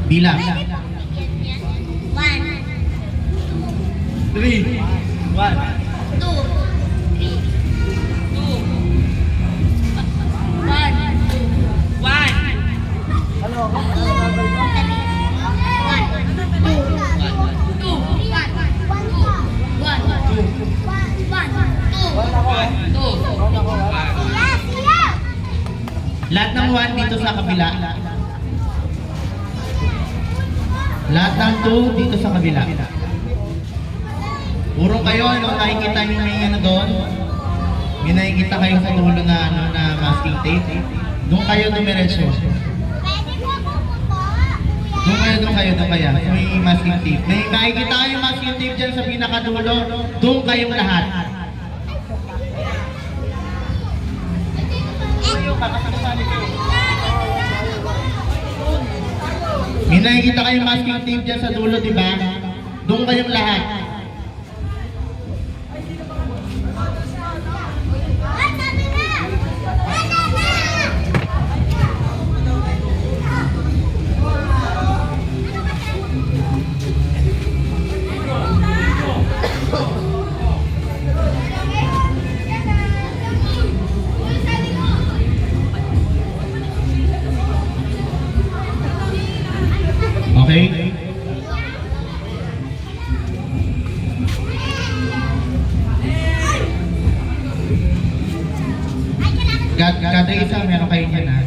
Bilang. 1, 3, 1. 2, 3, 2, 1, 1. Ano? Lahat ng 1 dito sa kabila. Lahat ng 2 dito sa kabila. Puro kayo, ano, nakikita nyo may ano doon? May nakikita kayo sa dulo na, ano, na masking tape. Doon kayo dumiretso. Doon kayo. May masking tape. May nakikita kayo yung masking tape dyan sa pinakadulo. Doon kayong lahat. May nakikita kayong masking tape dyan sa dulo, di ba? Doon kayong lahat. Okay? Kada isa meron kayo dyan, ha?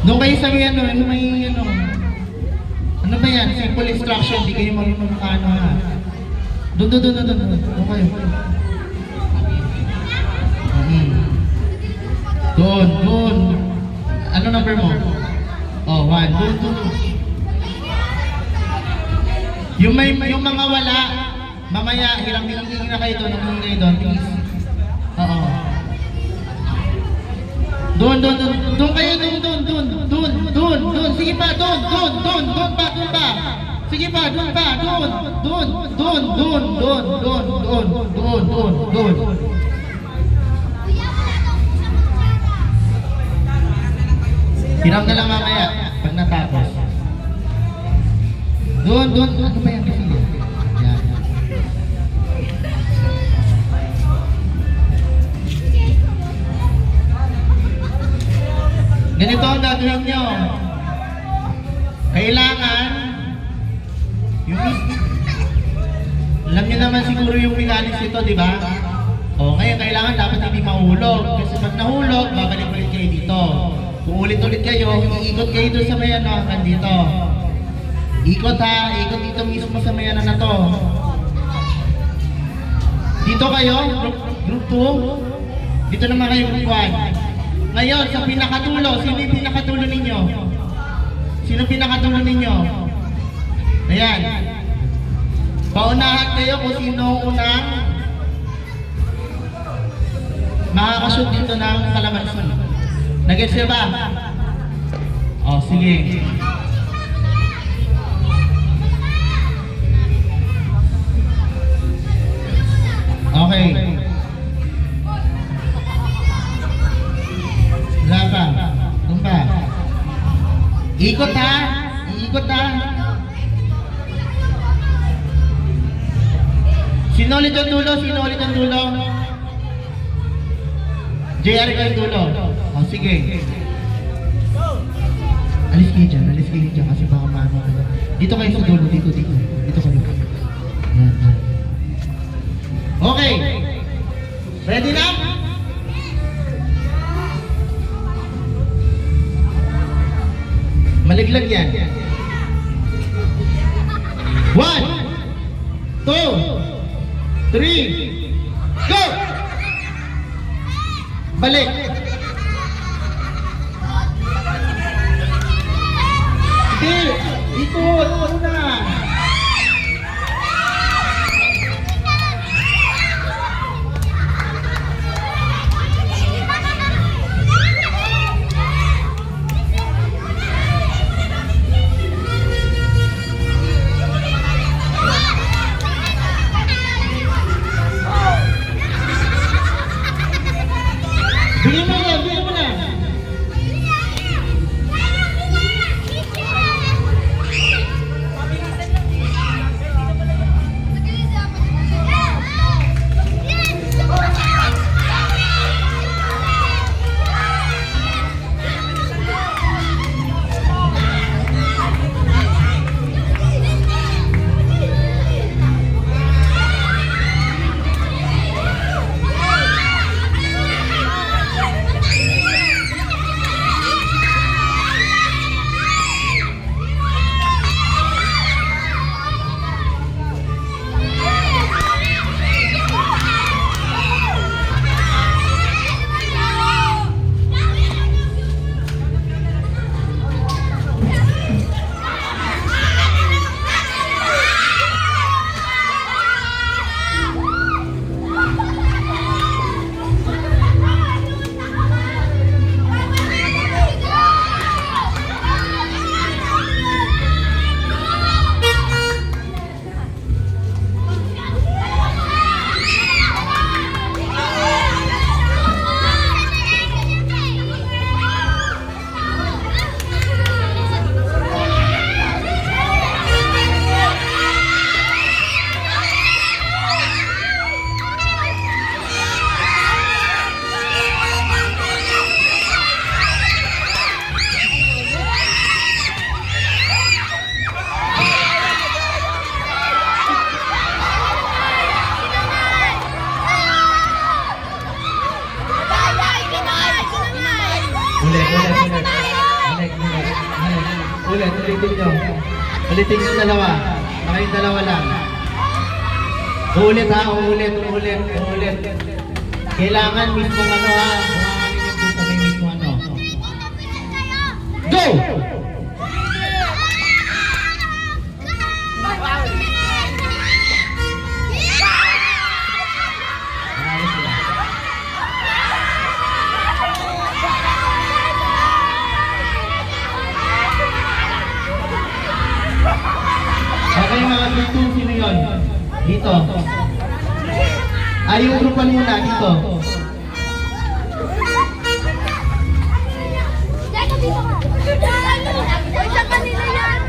Doon kayo sa may ano, ano ba yan? Simple instruction, di kayo marunong ano, ha? Doon kayo. Doon. Ano number mo? Oh, 1. Doon. Yung mga wala, mamaya, hilang-hilang na kayo doon, please. Oo. Doon kayo, doon. Sige pa, doon pa. Sige pa, doon pa, doon. Hiram na lang mamaya, pag natapos. Doon. Ano ba yan kasi? Yan. Ganito ang gagawin nyo. Kailangan, alam nyo naman siguro yung mechanics ito, di ba? O, ngayon kailangan dapat hindi mahulog. Kasi pag nahulog, babalik-balik kayo dito. Kung ulit-ulit kayo, iikot kayo doon sa may ano, hanggang dito. Ikot ha, ikot dito mismo sa may ano na to. Dito kayo, group 2. Dito naman kayo group 1. Ngayon, sa pinakatulo, sino yung pinakatulo ninyo? Sino pinakatulo ninyo? Ayan. Paunahan kayo kung sino unang makakashoot dito ng kalamansi. Nag-gets niyo ba? O, sige. Okay. Wala pa. Doon pa. Ikot ha. Iikot ha. Sino ulit ang dulo? JR ka yung dulo. O, sige. Alis kayo dyan kasi baka maano ka. Dito kayo sa dulo, dito kayo. Yan. Okay. Ready na? Maliglag yan. 1, 2, 3, go! Balik! Hindi! Ikot! Una! ulitin nyo. Ulitin nyo dalawa. Nakayong dalawa lang. Ulit ha, ulit. Kailangan mismong ano ha. Bumanganin yung doon sa may mismong ano. Go! Ayos sila. Okay mga gusto, sino yun? Dito. Ay, yung grupan muna, dito. Teka, dito ka. Uy, sa kanila yan.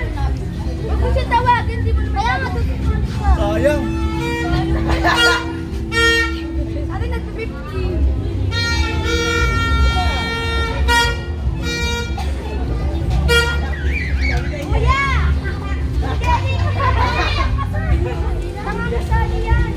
Huwag mo siya tawagin, di mo naman. Kaya matutunan ka. Sayang. Ate, nag-50. Kuya! Kaya dito ka. Nangangasali yan.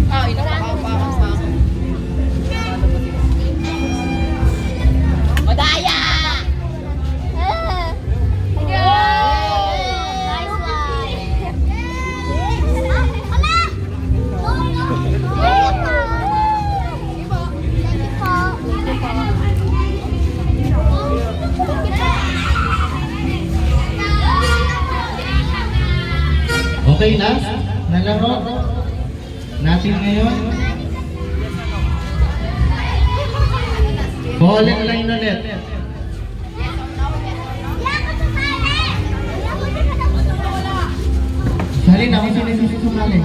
Okay na? Madaya! Okay, last. Nalaro natin ngayon. Ball and line ulit. Salin ako sino sumali.